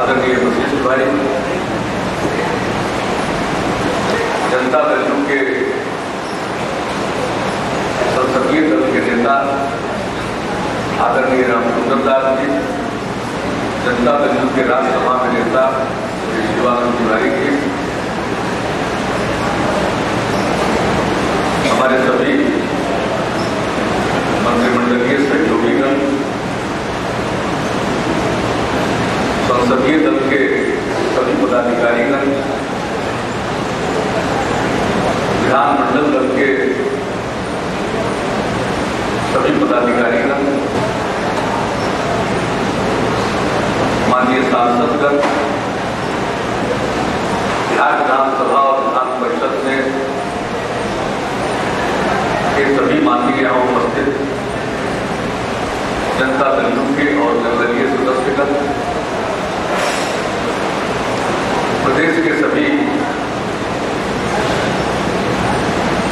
आदरणीय वशिष्ठ भाई, जनता दल के संसदीय दल के नेता आदरणीय रामचंद्र दास जी, जनता दल के राज्यसभा में नेता शिवानंद तिवारी जी, हमारे सभी मंत्रिमंडलीय सहयोगीगण, संसदीय दल के सभी पदाधिकारीगण, विधानमंडल दल के सभी पदाधिकारीगण, माननीय सांसदगण, बिहार विधानसभा और विधान परिषद में के सभी माननीय यहाँ उपस्थित जनता दल के और निर्दलीय सदस्यगण, प्रदेश के सभी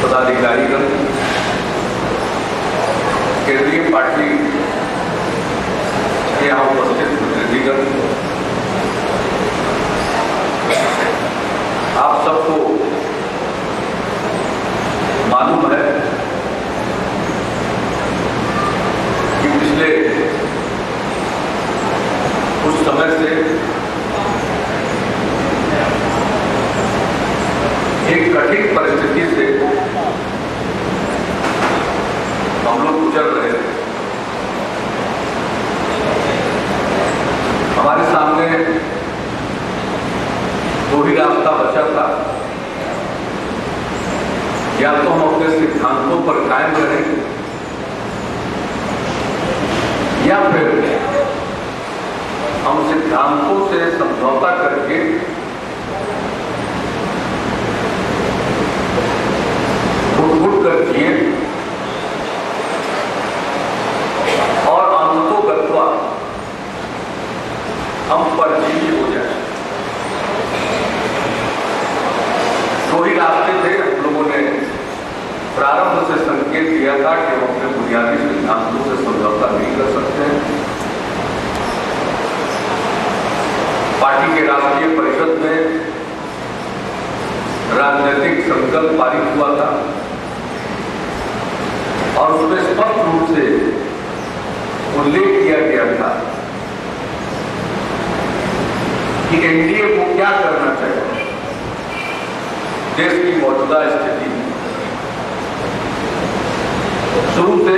पदाधिकारीगण, केंद्रीय पार्टी के यहाँ उपस्थित प्रतिनिधिगण, आप सबको मालूम है कि पिछले कुछ समय से एक कठिन परिस्थिति से हम लोग गुजर रहे थे। हमारे सामने दो ही रास्ता बचा था, या तो हम अपने सिद्धांतों पर कायम रहें या फिर हम सिद्धांतों से समझौता करके घुट कर जिए और अंतोगत्वा हम परजीवी हो जाए। दो ही रास्ते थे। हम लोगों ने प्रारंभ से संकेत दिया था कि हम अपने बुनियादी सिद्धांतों से समझौता नहीं कर सकते। पार्टी के राष्ट्रीय परिषद में राजनीतिक संकल्प पारित हुआ था और उसमें स्पष्ट रूप से उल्लेख किया गया था कि एनडीए को क्या करना चाहिए देश की मौजूदा स्थिति में। शुरू से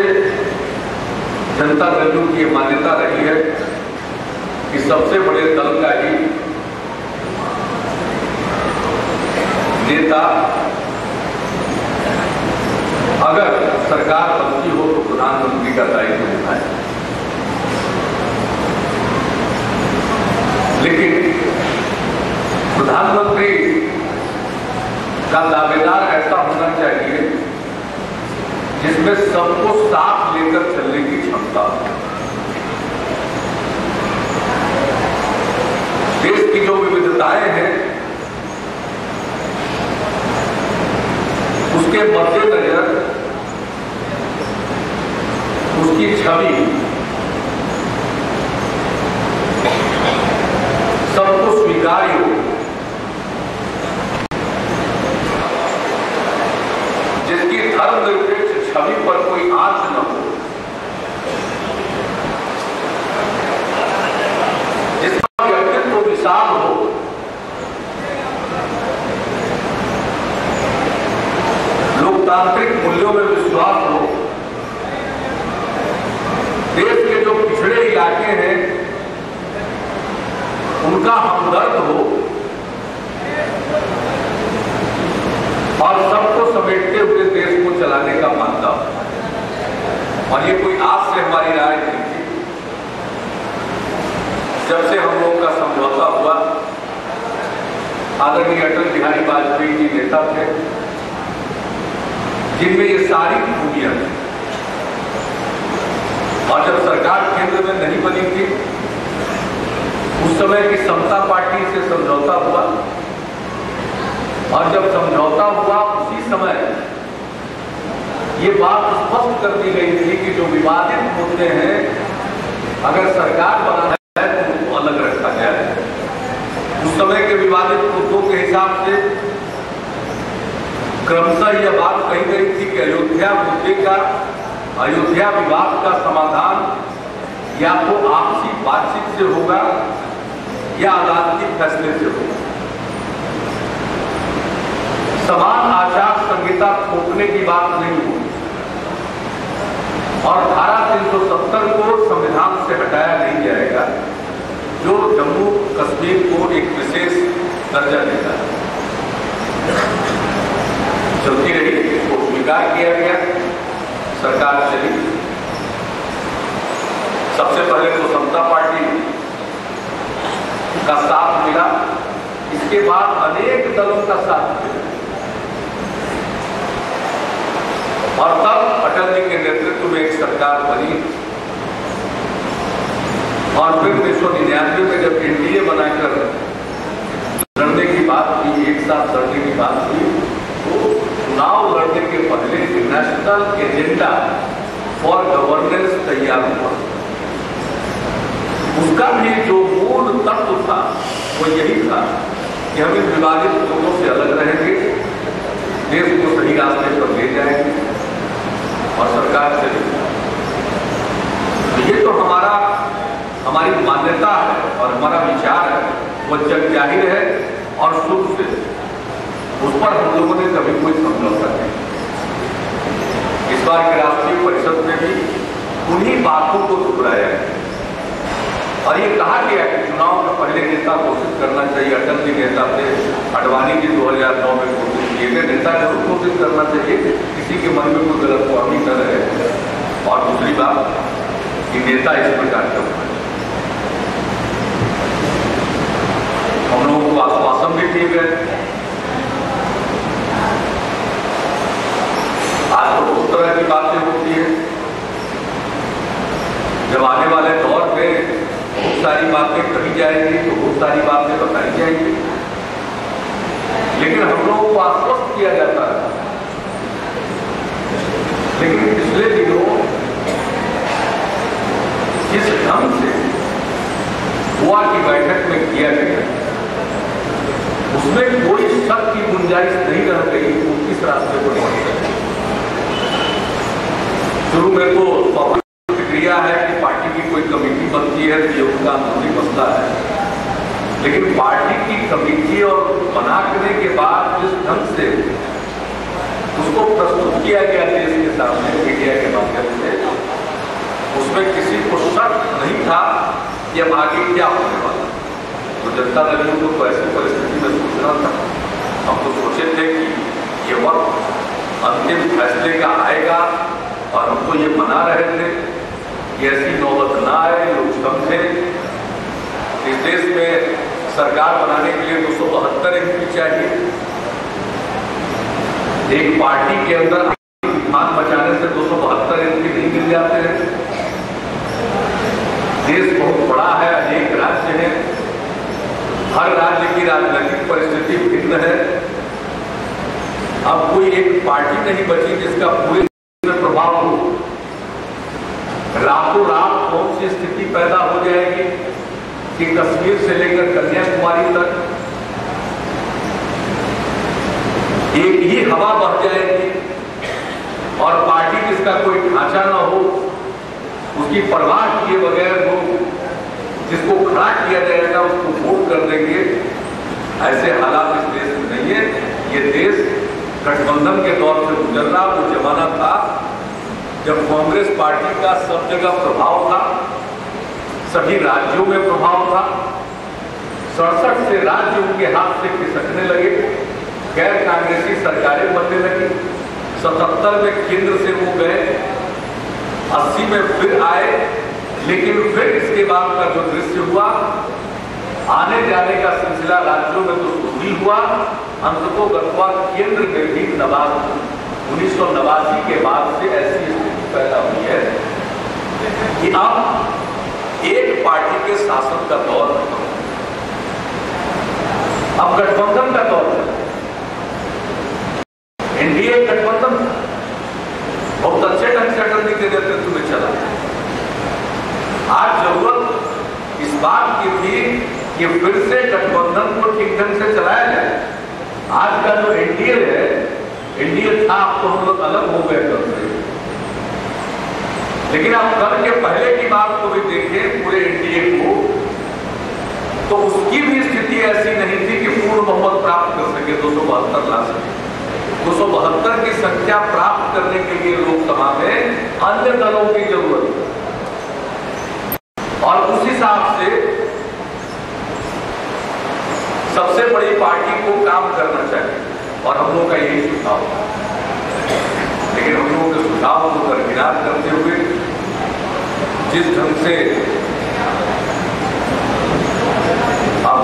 जनता दल की मान्यता रही है कि सबसे बड़े दल का ही नेता अगर सरकार बनती हो तो प्रधानमंत्री का दायित्व निभाए। लेकिन प्रधानमंत्री का दावेदार ऐसा होना चाहिए जिसमें सबको साथ लेकर चलने की क्षमता हो। देश की जो विविधताएं हैं उसके मद्देनजर उसकी छवि सबको स्वीकार्य हो, जिसकी धर्मनिरपेक्ष छवि पर कोई आंच न हो, जिसका व्यक्तित्व विशाल हो, लोकतांत्रिक मूल्यों में विश्वास हो, देश के जो पिछड़े इलाके हैं उनका हमदर्द हो और सबको समेटते हुए देश को चलाने का मानता हो। और ये कोई आज से हमारी राय नहीं थी। जब से हम लोगों का समझौता हुआ, आदरणीय अटल बिहारी वाजपेयी जी नेता थे जिनमें ये सारी खूबियां थी। और जब सरकार केंद्र में नहीं बनी थी उस समय की समता पार्टी से समझौता हुआ और जब समझौता हुआ उसी समय ये बात स्पष्ट कर दी गई थी कि जो विवादित मुद्दे हैं अगर सरकार बना है तो उनको अलग रखा जाए। उस समय के विवादित मुद्दों के हिसाब से क्रमशः यह बात कही गई थी कि अयोध्या मुद्दे का, अयोध्या विवाद का समाधान या तो आपसी बातचीत से होगा या अदालती फैसले से होगा। समान आचार संहिता थोपने की बात नहीं होगी और धारा 370 को संविधान से हटाया नहीं जाएगा, जो जम्मू कश्मीर को एक विशेष दर्जा देता है। चलती रही, इसको स्वीकार किया गया, सरकार चली। सबसे पहले तो समता पार्टी का साथ मिला, इसके बाद अनेक दलों का साथ मिला और तब अटल जी के नेतृत्व में एक सरकार बनी। और फिर 1999 में जब एनडीए बनाकर लड़ने की बात हुई, एक साथ लड़ने की बात हुई, तो चुनाव लड़ने के पहले नेशनल एजेंडा फॉर गवर्नेंस तैयार हुआ। उसका भी जो मूल तत्व था वो यही था कि हम इन विवादित मुद्दों से अलग रहेंगे, देश को सही रास्ते पर ले जाएंगे और सरकार चली। ये तो हमारी मान्यता है और हमारा विचार है, वो जग जाहिर है और शुरू से उस पर हम लोगों ने कभी कोई समझौता नहीं। इस बार के राष्ट्रीय परिषद में भी उन्हीं बातों को दोहराया है और ये कहा गया कि चुनाव में पहले नेता घोषित करना चाहिए। अटल जी नेता थे, अडवाणी जी 2009 में घोषित किए गए, नेता जरूर घोषित करना चाहिए, किसी के मन में कोई गलतफहमी न रहे। और दूसरी बात कि नेता इस प्रकार का हम लोगों को आश्वासन भी दिए गए। आज तो बहुत तरह की बातें होती है, जब आने वाले दौर में बहुत सारी बातें कही जाएंगी तो बहुत सारी बातें बताई जाएंगी, लेकिन हम लोगों को आश्वस्त किया जाता है। लेकिन पिछले दिनों जिस ढंग से गोवा की बैठक में किया गया, उसमें कोई शक की गुंजाइश नहीं रह गई वो किस रास्ते पर बढ़ गए। शुरू में तो प्रतिक्रिया है कि पार्टी की कोई कमेटी बनती है तो ये उनका अंदरूनी मसला है, लेकिन पार्टी की कमेटी और बनाने के बाद जिस ढंग से उसको प्रस्तुत किया गया देश के सामने मीडिया के माध्यम से, उसमें किसी को शक नहीं था कि अब आगे क्या होने वाला। तो जनता दल को तो ऐसी परिस्थिति में सोचना था, हम तो सोचे थे कि ये वक्त अंतिम फैसले का आएगा और हम तो ये मना रहे थे कि ऐसी नौबत ना आए। लोग समझे इस देश में सरकार बनाने के लिए 272 एमपी चाहिए। एक पार्टी के अंदर तूफान मचाने से 272 एमपी नहीं मिल जाते हैं। देश बहुत बड़ा है, अनेक राज्य हैं, हर राज्य की राजनीतिक परिस्थिति भिन्न है। अब कोई एक पार्टी नहीं बची जिसका पूरे में प्रभाव हो। रातों रात कौन सी स्थिति पैदा हो जाएगी कि कश्मीर से लेकर कन्याकुमारी तक एक ही हवा बह जाएगी और पार्टी जिसका कोई ढांचा ना हो, उसकी परवाह किए बगैर लोग जिसको खड़ा किया जाएगा उसको वोट कर देंगे। ऐसे हालात इस देश में नहीं है। ये देश गठबंधन के दौर से गुजर रहा। वो जमाना था जब कांग्रेस पार्टी का सब जगह प्रभाव था, सभी राज्यों में प्रभाव था। 67 से राज्य उनके हाथ से खिसकने लगे, गैर कांग्रेसी सरकारें बनने लगी। 77 में केंद्र से वो गए, 80 में फिर आए, लेकिन फिर इसके बाद का जो दृश्य हुआ, आने जाने का सिलसिला राज्यों में तो शुरू ही हुआ, अंततोगत्वा केंद्र में भी 1989 के बाद से ऐसी स्थिति पैदा हुई है कि अब एक पार्टी के शासन का दौर खत्म, अब गठबंधन का दौर है। एनडीए गठबंधन बहुत अच्छे ढंग से अटल जी के नेतृत्व में चला। आज जरूरत इस बात की थी कि फिर से गठबंधन को ठीक ढंग से चलाया जाए। आज का जो एनडीए है, एनडीए था, अब तो हम लोग अलग हो गए कल से, लेकिन आप कल के पहले की बात को भी देखें पूरे एनडीए को, तो उसकी भी स्थिति ऐसी नहीं थी कि पूर्ण बहुमत प्राप्त कर सके, 272 ला सके। 272 की संख्या प्राप्त करने के लिए लोकसभा में अन्य दलों की जरूरत है, और उस हिसाब से सबसे बड़ी पार्टी को काम करना चाहिए, और हम लोगों का यही सुझाव है। लेकिन हम लोगों के सुझाव को दरकिनार करते हुए जिस ढंग से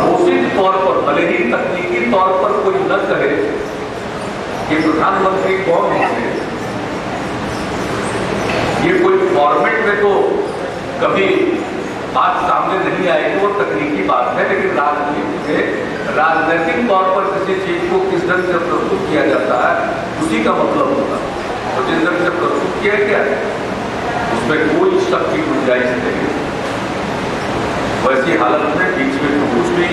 घोषित तौर पर, भले ही तकनीकी तौर पर कोई न कहे कि प्रधानमंत्री कौन है, ये कोई फॉर्मेट में तो कभी बात सामने नहीं आएगी, वो तकनीकी बात है, लेकिन राजनीति में राजनीतिक तौर पर किसी चीज को किस ढंग से प्रस्तुत किया जाता है उसी का मतलब होता है। तो जिस ढंग से प्रस्तुत किया गया उसमें कोई शक की गुंजाइश नहीं। वैसी हालत में बीच में तो कुछ भी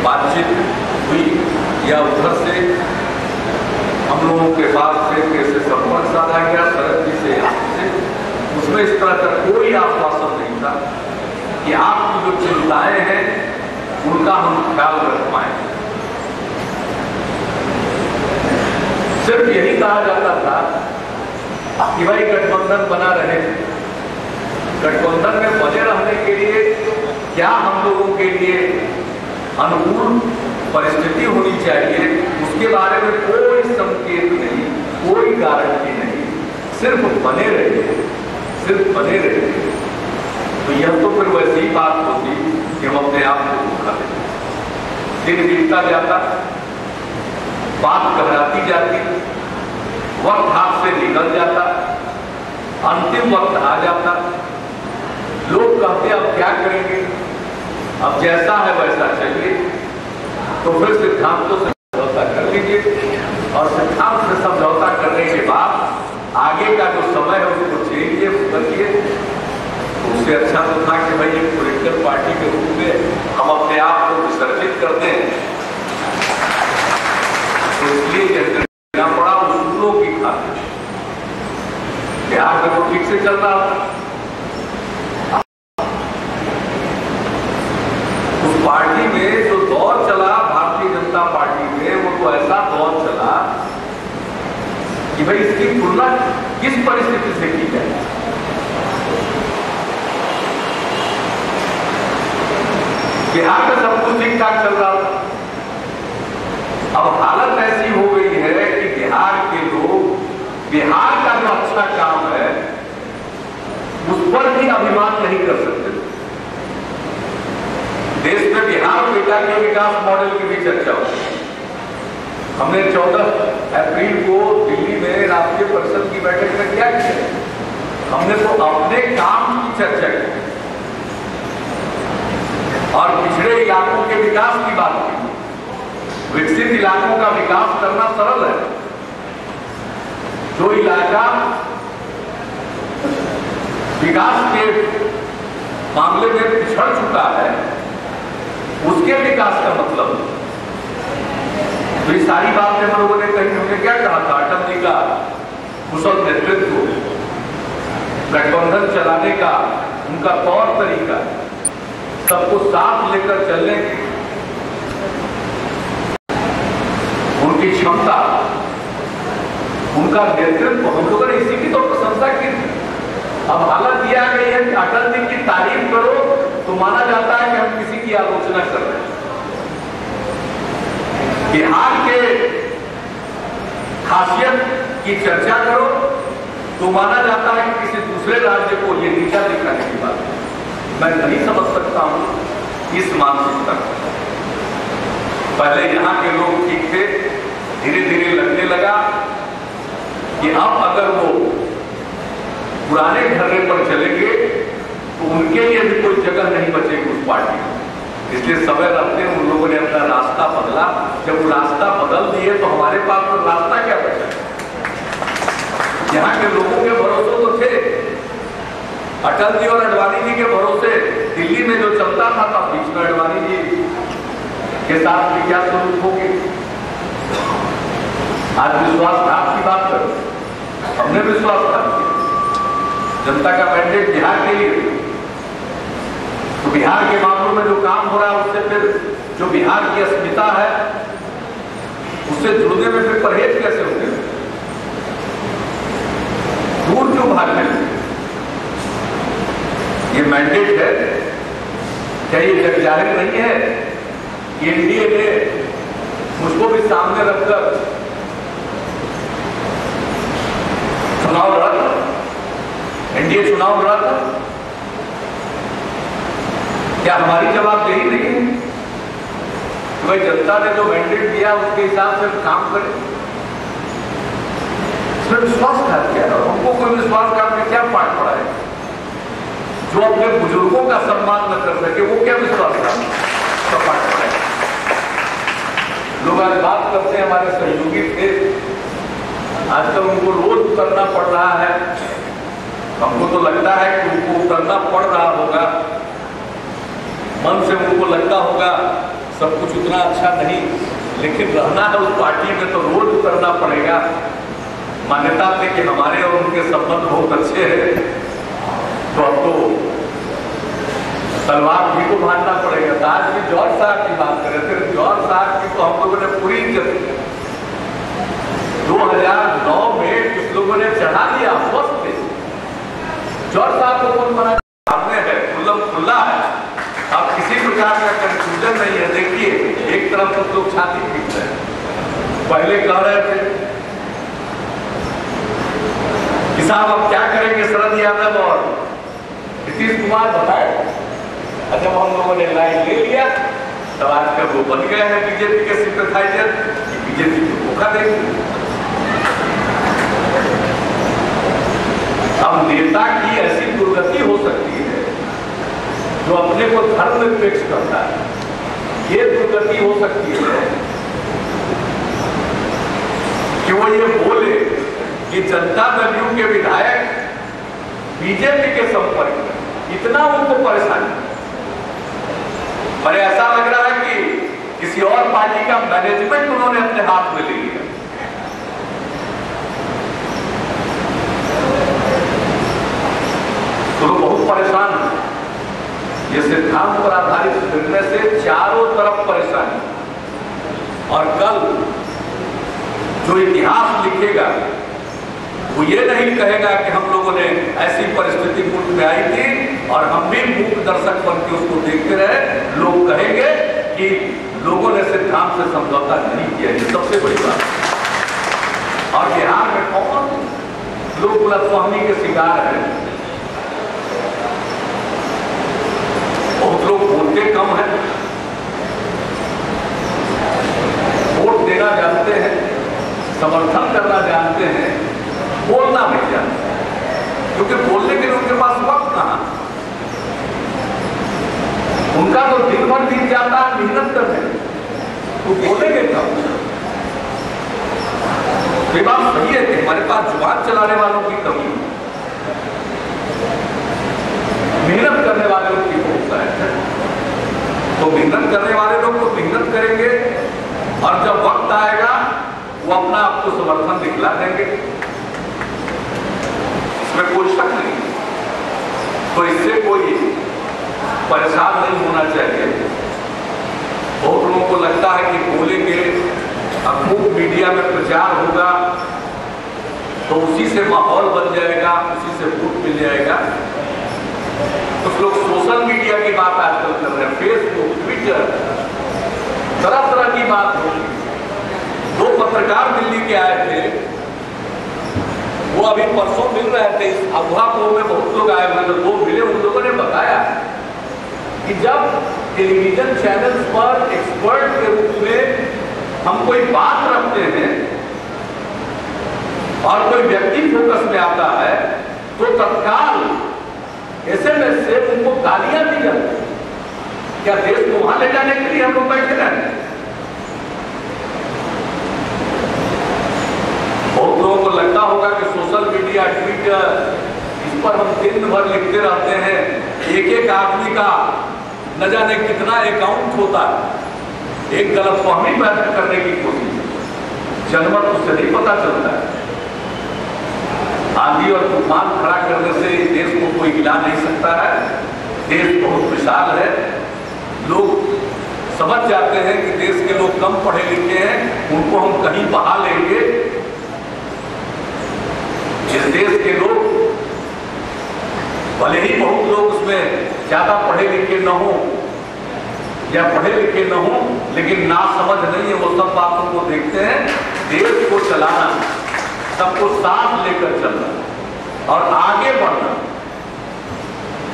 बातचीत हुई या उधर से हम लोगों के पास से कैसे संपर्क साधा गया शरद जी से, उसमें इस तरह का कोई आश्वासन नहीं था कि आपकी जो चिंताएं हैं उनका हम ख्याल रख पाए। सिर्फ यही कहा जाता था कि भाई गठबंधन बना रहे, गठबंधन में बने रहने के लिए क्या हम लोगों के लिए अनुकूल परिस्थिति होनी चाहिए, उसके बारे में कोई संकेत नहीं, कोई गारंटी नहीं, सिर्फ बने रहे, सिर्फ बने रहे। तो यह तो फिर वैसी ही बात होती कि हम अपने आप को धोखा देते। दिन बीतता जाता, बात घबराती जाती, वक्त हाथ से निकल जाता, अंतिम वक्त आ जाता, लोग कहते अब क्या करेंगे, अब जैसा है वैसा चलिए, तो फिर सिद्धांतों से समझौता कर लीजिए, और सिद्धांत से समझौता करने के बाद आगे का जो समय है उसको चेंजिए, बदलिए। तो उससे अच्छा तो था कि भाई एक पॉलिटिकल पार्टी के रूप में हम अपने आप को विसर्जित करते हैं। तो इसलिए यह करना पड़ा उसूलों की खातिर। बिहार में तो ठीक से चल रहा था, पार्टी में जो दौर चला भारतीय जनता पार्टी में, वो तो ऐसा दौर चला कि भाई इसकी तुलना किस परिस्थिति से की जाए। बिहार में सब कुछ ठीक ठाक चल रहा था, अब हालत ऐसी हो गई है कि बिहार के लोग बिहार का जो अच्छा काम है उस पर भी अभिमान नहीं कर सकते। देश में बिहार बेटा के विकास मॉडल की भी चर्चा हुई। हमने 14 अप्रैल को दिल्ली में राष्ट्रीय परिषद की बैठक में क्या किया, हमने तो अपने काम की चर्चा की और पिछड़े इलाकों के विकास की बात की। विकसित इलाकों का विकास करना सरल है। जो इलाका विकास के मामले में पिछड़ चुका है उसके विकास का मतलब। तो ये सारी बातें हम लोगों ने कही। हमने क्या कहा था, अटल जी का कुशल नेतृत्व, गठबंधन चलाने का उनका तौर तरीका, सबको साथ लेकर चलने की उनकी क्षमता, उनका नेतृत्व, हम लोगों ने इसी की तो प्रशंसा की थी। अब हालत यह आ गई है कि अटल जी की तारीफ करो तो माना जाता है कि हम किसी की आलोचना कर रहे हैं। बिहार के खासियत की चर्चा करो तो माना जाता है कि किसी दूसरे राज्य को ये नीचा दिखाने की बात है। मैं नहीं समझ सकता हूं इस मानसिकता को। पहले यहां के लोग ठीक थे, धीरे धीरे लगने लगा कि अब अगर वो पुराने ढर्रे पर चलेंगे तो उनके लिए भी कोई जगह नहीं बचेगी उस पार्टी में। इसलिए समय रहते उन लोगों ने अपना रास्ता बदला। जब वो रास्ता बदल दिए तो हमारे पास तो रास्ता क्या बचा। यहाँ के लोगों के भरोसे तो थे, अटल जी और अडवाणी जी के भरोसे दिल्ली में जो चलता था तब बीच में अडवाणी जी के साथ भी क्या स्वरूप होगी। आज विश्वासघात की बात करो, हमने विश्वासघात किया, जनता का मैंडेट बिहार के लिए, तो बिहार के मामलों में जो काम हो रहा है उससे फिर जो बिहार की अस्मिता है उससे जुड़ने में फिर परहेज कैसे होते हैं, दूर क्यों भागने लगे। ये मैंडेट है, क्या ये जग जाहिर नहीं है कि एनडीए ने मुझको भी सामने रखकर चुनाव लड़ा था, एनडीए चुनाव लड़ा था। क्या हमारी जवाबदेही नहीं है कि भाई जनता ने जो मैंडेट दिया उसके हिसाब से काम करें। इसमें विश्वासघात क्या है, हमको कोई विश्वासघात में क्या पाठ पड़ा है। जो अपने बुजुर्गों का सम्मान न कर सके वो क्या विश्वासघात का पाठ पड़ा है। लोग आज बात करते हैं, हमारे सहयोगी थे, आजकल उनको रोज उतरना पड़ रहा है। हमको तो लगता है कि उनको उतरना पड़ रहा होगा, मन से उनको लगता होगा सब कुछ उतना अच्छा नहीं, लेकिन रहना है उस पार्टी में तो रोज उतरना पड़ेगा। मान्यता थी कि हमारे और उनके संबंध बहुत अच्छे हैं, तो अब तो तलवार भी को भांजना पड़ेगा। तो आज भी जॉर्ज साहब की बात करें, फिर जॉर्ज साहब की तो हम लोगों ने पूरी इज्जत की। 2009 में कुछ लोगों ने चढ़ा दिया फर्स्ट पे, जॉर्ज साहब को कौन बना, सामने है, खुल्लम खुल्ला है, अब किसी प्रकार का कंफ्यूजन नहीं है। देखिए एक तरफ सब लोग छाती पीट रहे हैं, पहले कह रहे थे कि साहब अब क्या करेंगे शरद यादव और नीतीश कुमार, बताए। जब हम लोगों ने लाइन ले लिया तब आजकल वो बन गए हैं बीजेपी के सिंपैथाइजर, बीजेपी को धोखा देंगे। अब नेता की ऐसी दुर्गति हो सकती है जो अपने को धर्मनिरपेक्ष करता है, ये दुर्गति हो सकती है कि वो ये बोले कि जनता दल यू के विधायक बीजेपी के संपर्क में, इतना उनको परेशानी। पर ऐसा लग रहा है कि किसी और पार्टी का मैनेजमेंट उन्होंने अपने हाथ में ले लिया। तो लोग बहुत परेशान हैं। ये सिद्धांत पर आधारित निर्णय से चारों तरफ परेशानी, और कल जो इतिहास लिखेगा वो ये नहीं कहेगा कि हम लोगों ने ऐसी परिस्थिति मुल्क में आई थी और हम भी मूक दर्शक बन के उसको देखते रहे। लोग कहेंगे कि लोगों ने सिद्धांत से समझौता नहीं किया, ये सबसे बड़ी बात। और बिहार में कौन लोग गलतफहमी के शिकार हैं, बहुत लोग बोलते कम हैं, वोट देना जानते हैं, समर्थन करना जानते हैं, बोलना नहीं जानते, क्योंकि बोलने के लिए उनके पास वक्त कहां। उनका तो दिन भर बीत जाता है मेहनत करने, तो बोलेंगे कब। ये बात सही है कि हमारे पास जुबान चलाने वालों की कमी, मेहनत करने वाले लोग की बहुत है। तो मेहनत करने वाले लोग तो मेहनत करेंगे और जब वक्त आएगा वो अपना आपको समर्थन दिखला देंगे, इसमें कोई शक नहीं। तो इससे कोई परेशान नहीं होना चाहिए। बहुत लोगों को लगता है कि बोलेंगे, अब खूब मीडिया में प्रचार होगा तो उसी से माहौल बन जाएगा, उसी से वोट मिल जाएगा। कुछ लोग सोशल मीडिया की बात आजकल कर रहे हैं, फेसबुक, ट्विटर, तरह तरह की बात होगी। 2 पत्रकार दिल्ली के आए थे, वो अभी परसों मिल रहे थे, इस अगुवापुर में बहुत लोग आए हुए थे, वो मिले, उन लोगों ने बताया कि जब टेलीविजन चैनल्स पर एक्सपर्ट के रूप में हम कोई बात रखते हैं और कोई व्यक्ति फोकस में आता है तो तत्काल एसएमएस से उनको गालियां दी जाती हैं। क्या देश को वहां ले जाने के लिए हम लोग बैठे हैं? बहुत लोगों को लगता होगा कि सोशल मीडिया, ट्विटर, इस पर हम दिन भर लिखते रहते हैं, एक एक आदमी का न जाने कितना अकाउंट होता है। एक गलतफहमी पैदा करने की कोशिश, जनमत उससे नहीं पता चलता है। आंधी और तूफान खड़ा करने से देश को कोई हिला नहीं सकता है। देश बहुत विशाल है। लोग समझ जाते हैं कि देश के लोग कम पढ़े लिखे हैं, उनको हम कहीं बहा लेंगे। इस देश के लोग भले ही बहुत लोग उसमें ज्यादा पढ़े लिखे न हो या पढ़े लिखे न हो, लेकिन ना समझ नहीं है, वो सब बातों को देखते हैं। देश को चलाना, सबको साथ लेकर चलना और आगे बढ़ना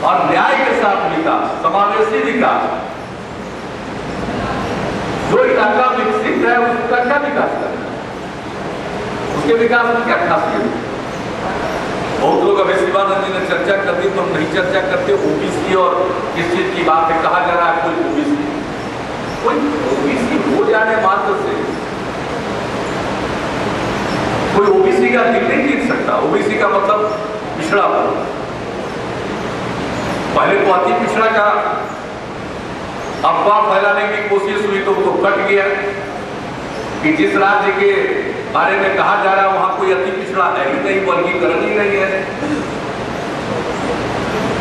और न्याय के साथ विकास, समावेशी विकास। जो इलाका विकसित है उसका क्या विकास करना, उसके विकास में क्या खासियत है? बहुत लोग अभी शिवानंद जी ने चर्चा कर दी, तो हम नहीं चर्चा करते। ओबीसी और किस चीज की बात है, कहा जा रहा है कोई ओबीसी हो जाने मात्र से कोई ओबीसी का दिल नहीं जीत सकता। ओबीसी का मतलब पिछड़ा वर्ग। पहले तो अति पिछड़ा का अफवाह फैलाने की कोशिश हुई तो कट गया कि जिस राज्य के बारे में कहा जा रहा है वहां कोई अति पिछड़ा है ही नहीं, वर्गीकरण ही नहीं है।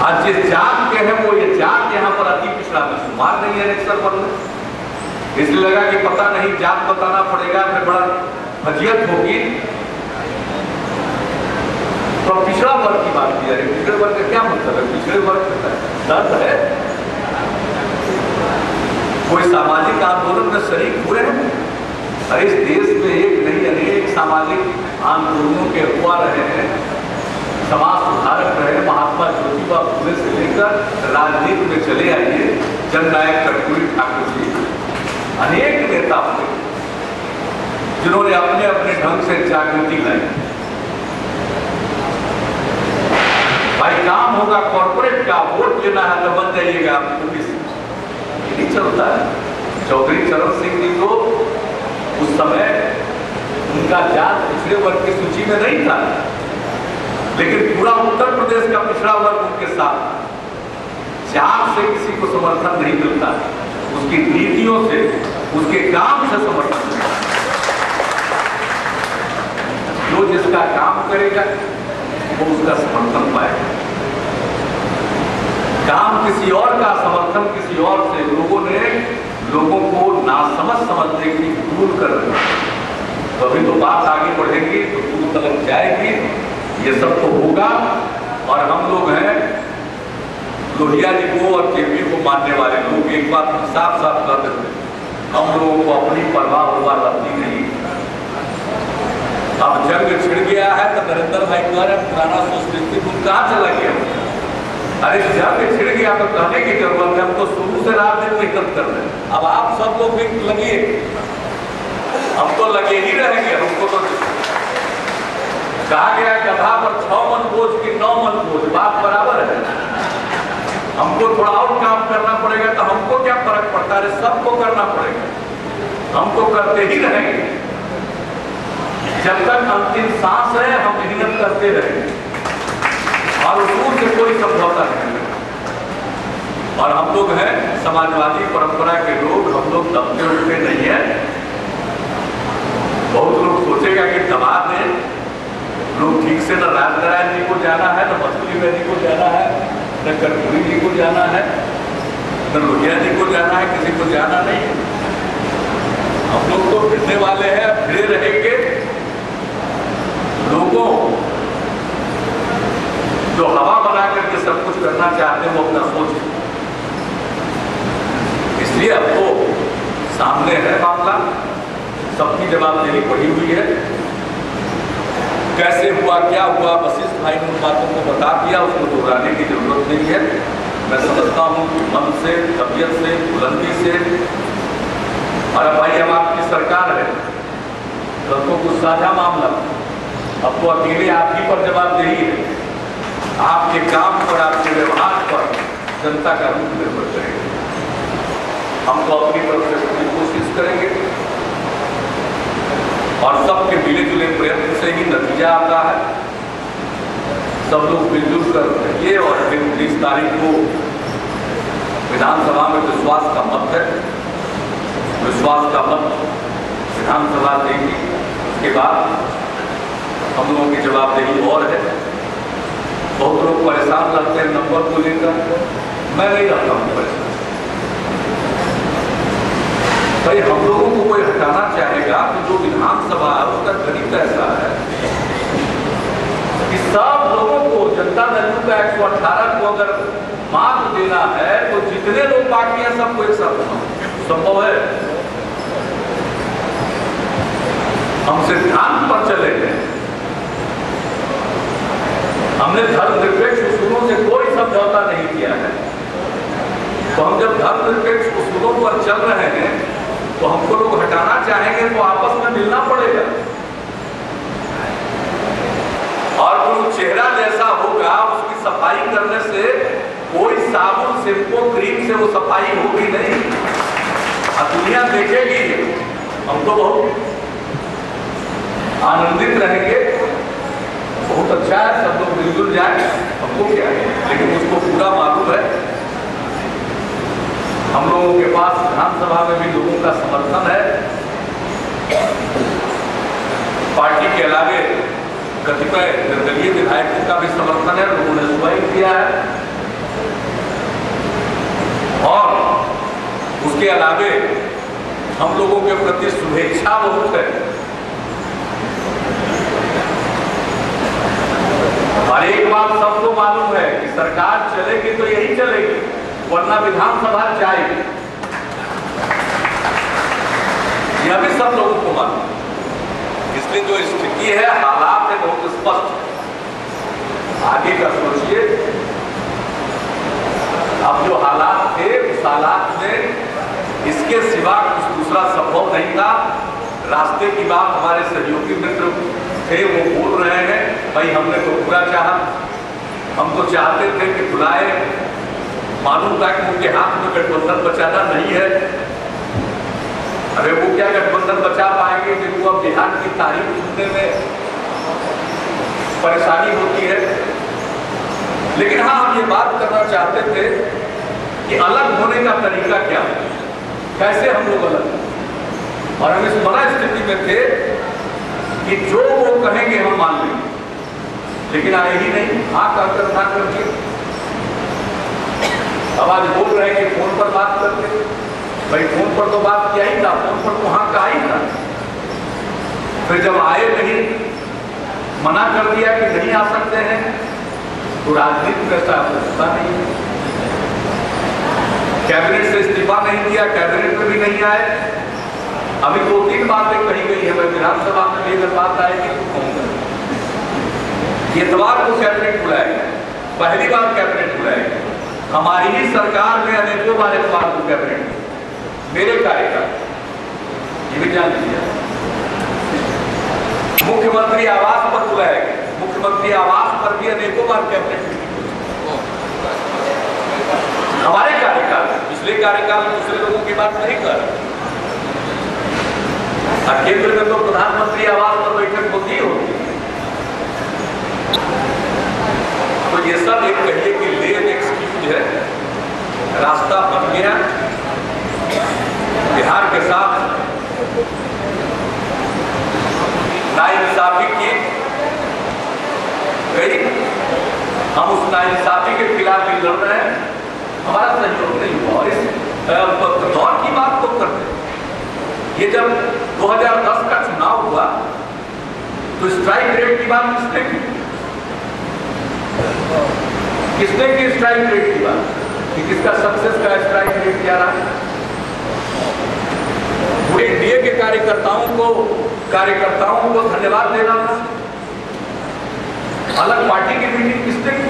आज जिस जात के हैं वो ये जात यहाँ पर अति पिछड़ा में शुमार नहीं है अक्सर पर। इसलिए लगा कि पता नहीं, जात बताना पड़ेगा, फिर बड़ा फजीयत होगी। तो पिछड़ा वर्ग की बात की जा रही है। पिछड़े वर्ग का क्या मतलब है? पिछड़े वर्ग दर्द है। कोई सामाजिक आंदोलन में शरीक हुए हैं? अरे इस देश में एक नहीं अनेक सामाजिक आंदोलनों के हुआ रहे हैं। समाज सुधारक रहे, महात्मा ज्योतिबा फुले से लेकर राजनीति में चले आइए जननायक कर्पूरी ठाकुर जी, अनेक नेता हुए जिन्होंने अपने अपने ढंग से जागृति लाई। भाई काम होगा कॉर्पोरेट का, वोट लेना है तो बन जाइएगा आप पुलिस, नहीं चलता है। चौधरी चरण सिंह जी को उस समय उनका जात पिछड़े वर्ग की सूची में नहीं था, लेकिन पूरा उत्तर प्रदेश का पिछड़ा वर्ग उनके साथ। जात से किसी को समर्थन नहीं मिलता, उसकी नीतियों से, उसके काम से समर्थन मिलता। जो जिसका काम करेगा वो उसका समर्थन पाएगा। काम किसी और का, समर्थन किसी और से, लोगों को नासमझ समझने की दूर कर रहे हैं। तो अभी तो बात आगे बढ़ेगी तो दूर तक जाएगी, ये सब तो होगा। और हम लोग हैं लोहिया जी को और केपी को मानने वाले लोग, एक बात साफ साफ कर देते, हम लोगों को अपनी परवाह होगा रहती नहीं। अब जंग छिड़ गया है तो नरेंद्र भाई कह रहे पुराना सोशलिस्ट तुम कहाँ चला गया? अरे जंग छिड़ गया तो कहने की जरूरत है, हम तो शुरू से रात दिन मेहनत कर रहे हैं। अब आप सब लोग भी लगिए, हम तो लगे ही रहेंगे। हमको तो कहा गया गधा पर 6 मन बोझ की 9 मन बोझ, बात बराबर है। हमको थोड़ा और काम करना पड़ेगा तो हमको क्या फर्क पड़ता है? सबको करना पड़ेगा, हमको करते ही रहेंगे जब तक अंतिम सांस है। हम मेहनत करते रहेंगे और उसूल से कोई समझौता नहीं है। और हम लोग हैं समाजवादी परंपरा के लोग, हम लोग दबते उठते नहीं है। बहुत लोग सोचेगा कि दबा दें, लोग ठीक से न राजनारायण जी को जाना है, न मसूरी जी को जाना है, न कर्पूरी जी को जाना है, न लोहिया जी को जाना है, किसी को जाना नहीं। हम लोग तो फिरने वाले हैं, फिरे रहेंगे। लोगों जो हवा बना करके सब कुछ करना चाहते हैं वो अपना सोच, इसलिए अब तो सामने है मामला, सबकी जवाबदेही पड़ी हुई है। कैसे हुआ, क्या हुआ, वशिष्ठ भाई ने उन बातों को बता दिया, उसको दोहराने की जरूरत नहीं है। मैं समझता हूँ कि मन से, तबियत से, बुलंदी से, और अब भाई अब आपकी सरकार है, कल तो कुछ साझा मामला, अब तो अकेले आप ही पर जवाबदेही है। आपके काम पर, आपके व्यवहार पर जनता का रूप निर्भर करेगा। हम तो अपनी तरफ से पूरी कोशिश करेंगे और सबके मिले जुले प्रयत्न से ही नतीजा आता है। सब लोग मिलजुल कर रहिए और फिर 19 तारीख को विधानसभा में विश्वास का मत है। विश्वास उसके बाद हम लोगों की जवाबदेही और है। बहुत लोग परेशान रहते हैं नंबर को लेकर, मैं नहीं रहता हूँ परेशान। भाई हम लोगों को कोई हटाना चाहेगा तो जो विधानसभा है उसका तरीका ऐसा है कि सब लोगों को जनता दल का 118 को अगर मात देना है तो जितने लोग बाकी हैं सबको एक साथ संभव है। हम सिद्धांत पर चले गए, हमने धर्मनिरपेक्ष उसूलों से कोई समझौता नहीं किया है। तो हम जब धर्मनिरपेक्ष उसूलों पर चल रहे हैं तो हमको लोग हटाना चाहेंगे तो आपस में मिलना पड़ेगा। और जो चेहरा जैसा होगा उसकी सफाई करने से कोई साबुन शैम्पू क्रीम से वो सफाई होगी नहीं, और दुनिया देखेगी। हम तो बहुत आनंदित रहेंगे, बहुत अच्छा है, सब लोग मिलजुल जाए, हमको क्या है। लेकिन उसको पूरा मालूम है हम लोगों के पास विधानसभा में भी लोगों का समर्थन है। पार्टी के अलावे कतिपय निर्दलीय विधायकों का भी समर्थन है, लोगों ने सुबह किया है। और उसके अलावे हम लोगों के प्रति शुभेच्छा बहुत है। और एक बात सबको मालूम है कि सरकार चलेगी तो यही चलेगी, वरना विधानसभा जाएगी। यह भी सब लोगों को मालूम है। इसलिए जो स्थिति है, हालात है बहुत स्पष्ट। आगे का सोचिए, अब जो हालात थे उस हालात में इसके सिवा कुछ दूसरा संभव नहीं था। रास्ते की बात हमारे सहयोगी मित्र थे, वो बोल रहे हैं भाई हमने तो पूरा चाहा, हम तो चाहते थे कि बुलाए, मालूम था कि उनके हाथ में गठबंधन बचाना नहीं है। अरे वो क्या गठबंधन बचा पाएंगे, जिनको अब बिहार की तारीफ सुनने में परेशानी होती है। लेकिन हाँ, हम ये बात करना चाहते थे कि अलग होने का तरीका क्या है, कैसे हम लोग अलग हैं। और हम इस बड़ा स्थिति में थे कि जो वो कहेंगे हम मान लेंगे, लेकिन आए ही नहीं। हाँ कर ना करके अब आज बोल रहे हैं कि फोन पर बात करते, भाई फोन पर तो बात किया ही था, फोन पर तो हाँ कहा ही था। फिर जब आए नहीं, मना कर दिया कि नहीं आ सकते हैं, तो राजनीति में ऐसा होता नहीं है। कैबिनेट से इस्तीफा नहीं दिया, कैबिनेट में भी नहीं आए। अभी 2-3 बातें कही गई है, मैं विधानसभा में भी अगर बात आएगी तो कहूंगा। इतवार को कैबिनेट बुलाएगा, पहली बार कैबिनेट बुलाएगा। हमारी ही सरकार में अनेकों बार इतवार को कैबिनेट, मेरे कार्यकाल, ये भी जान लीजिए। मुख्यमंत्री आवास पर बुलाएगा, मुख्यमंत्री आवास पर भी अनेकों बार कैबिनेट हमारे कार्यकाल, पिछले कार्यकाल में दूसरे लोगों की बात नहीं कर। केंद्र में तो प्रधानमंत्री आवास पर बैठक होती ही होती है। तो ये सब एक कहिए कि लेन एक्सक्यूज है, रास्ता बन गया। बिहार के साथ नाइंसाफी की गई, हम उस नाइंसाफी के खिलाफ भी लड़ रहे हैं, हमारा सहयोग नहीं हुआ। और इस दौर की बात तो करते हैं, ये जब 2010 का चुनाव हुआ तो स्ट्राइक रेट की बात किसने की? किसने की स्ट्राइक रेट की बात, कि किसका सक्सेस का स्ट्राइक रेट क्या रहा? वो एनडीए के कार्यकर्ताओं को धन्यवाद देना था। अलग पार्टी की मीटिंग किसने की?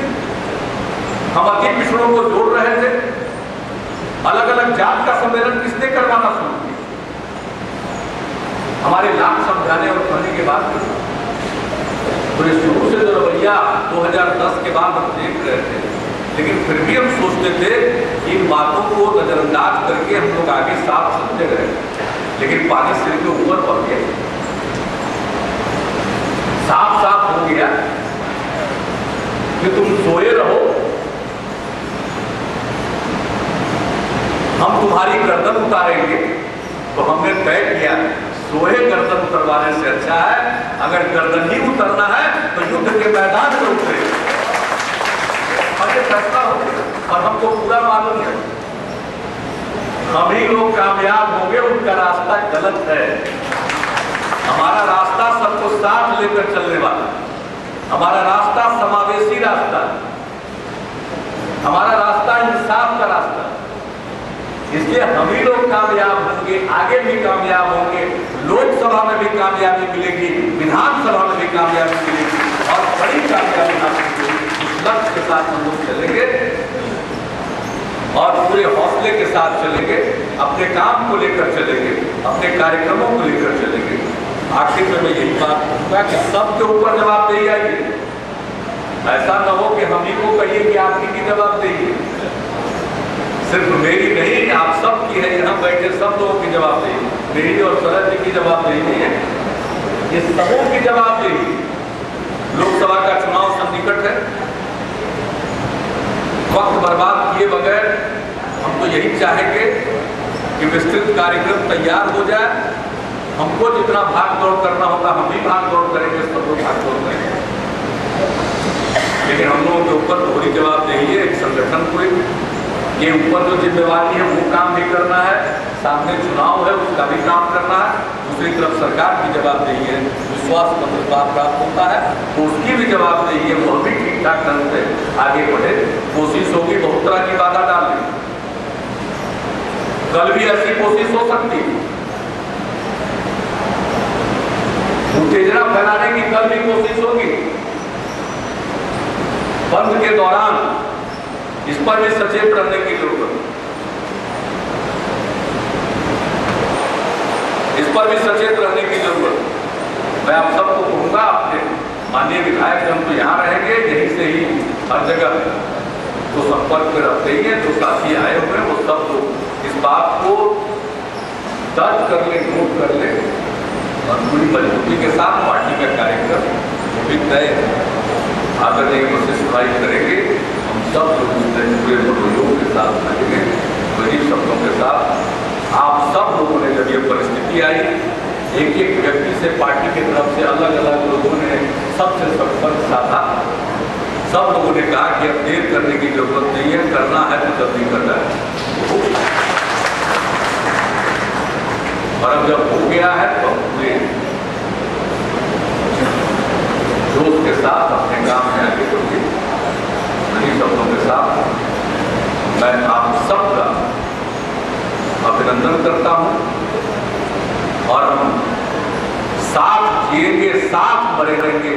हम अति पिछड़ों को जोड़ रहे थे, अलग अलग जात का सम्मेलन किसने करवाना शुरू किया? हमारे लाख समझाने और कहने के बाद तो ये शुरू से जो रवैया 2010 के बाद हम देख रहे थे, लेकिन फिर भी हम सोचते थे कि इन बातों को नजरअंदाज करके हम लोग आगे साफ चलते गए, लेकिन पानी सिर के ऊपर पड़ गया, साफ साफ हो गया कि तुम सोए रहो, हम तुम्हारी गर्दन उतारेंगे। तो हमने तय किया सोए गर्दन उतरवाने से अच्छा है, अगर गर्दन ही उतरना है तो युद्ध के मैदान में उतरे और ये फैसला हो गया। और हमको पूरा मालूम है हम ही लोग कामयाब होंगे, उनका रास्ता गलत है। हमारा रास्ता सबको साथ लेकर चलने वाला, हमारा रास्ता समावेशी रास्ता, हमारा रास्ता इंसाफ का रास्ता। इसलिए हम ही लोग कामयाब होंगे, आगे भी कामयाब होंगे, लोकसभा में भी कामयाबी मिलेगी, विधानसभा में भी कामयाबी मिलेगी और बड़ी कामयाबी हासिल होगी। इस लक्ष्य के साथ हम लोग चलेंगे और पूरे हौसले के साथ चलेंगे, अपने काम को लेकर चलेंगे, अपने कार्यक्रमों को लेकर चलेंगे। आखिर में मैं यही बात कहूँगा कि सबके ऊपर जवाबदेही आएगी। ऐसा न हो कि हम ही को कहिए कि आपकी की जवाबदेही, सिर्फ मेरी नहीं, आप सब की है। यहाँ बैठे सब लोगों की जवाबदेही, मेरी और शरद जी की जवाबदेही नहीं है, ये सबों की जवाबदेही। लोकसभा का चुनाव सन्निकट है, वक्त बर्बाद किए बगैर हम तो यही चाहेंगे कि विस्तृत कार्यक्रम तैयार हो जाए। हमको जितना भाग दौड़ करना होगा हम भी भाग दौड़ करेंगे, सब लोग भाग दौड़ करेंगे, लेकिन हम लोगों के ऊपर दोहरी जवाबदेही है। एक संगठन को ये ऊपर जो जिम्मेवारी है वो काम भी करना है, सामने चुनाव है उसका भी काम करना है, दूसरी तरफ सरकार की जवाबदेही है, विश्वास पत्र प्राप्त होता है तो उसकी भी जवाबदेही है, वह भी ठीक ठाक ढंग से आगे बढ़े। कोशिश होगी बहुत तरह की बाधा डालने, कल भी ऐसी कोशिश हो सकती है, उत्तेजना फैलाने की कल भी कोशिश होगी। बंद के दौरान इस पर भी सचेत रहने की जरूरत है, इस पर भी सचेत रहने की जरूरत है। मैं आप सबको कहूंगा, आपके माननीय विधायक जन तो यहाँ रहेंगे, यहीं से ही हर जगह तो संपर्क में रखते ही हैं, जो साथी आए हुए वो सब लोग इस बात को दर्ज कर ले, नोट कर ले और पूरी मजबूती के साथ पार्टी का कार्यक्रम भी तय आदरणीय वशिष्ठ भाई करेंगे। हम सब लोग पूरे मनोयोग के साथ रहेंगे, गरीब शब्दों के साथ। आप सब लोगों ने जब ये परिस्थिति आई, एक एक व्यक्ति से पार्टी की तरफ से अलग अलग लोगों ने सबसे संपर्क साधा, सब लोगों ने कहा कि अब देर करने की जरूरत नहीं है, करना है तो जल्दी करना है। और अब जब हो गया है तो पूरे जोश के साथ अपने काम में आगे बढ़िए। इन्हीं शब्दों के साथ मैं आप सबका अभिनंदन करता हूं और हम साथ जिएंगे, साथ मरे रहेंगे।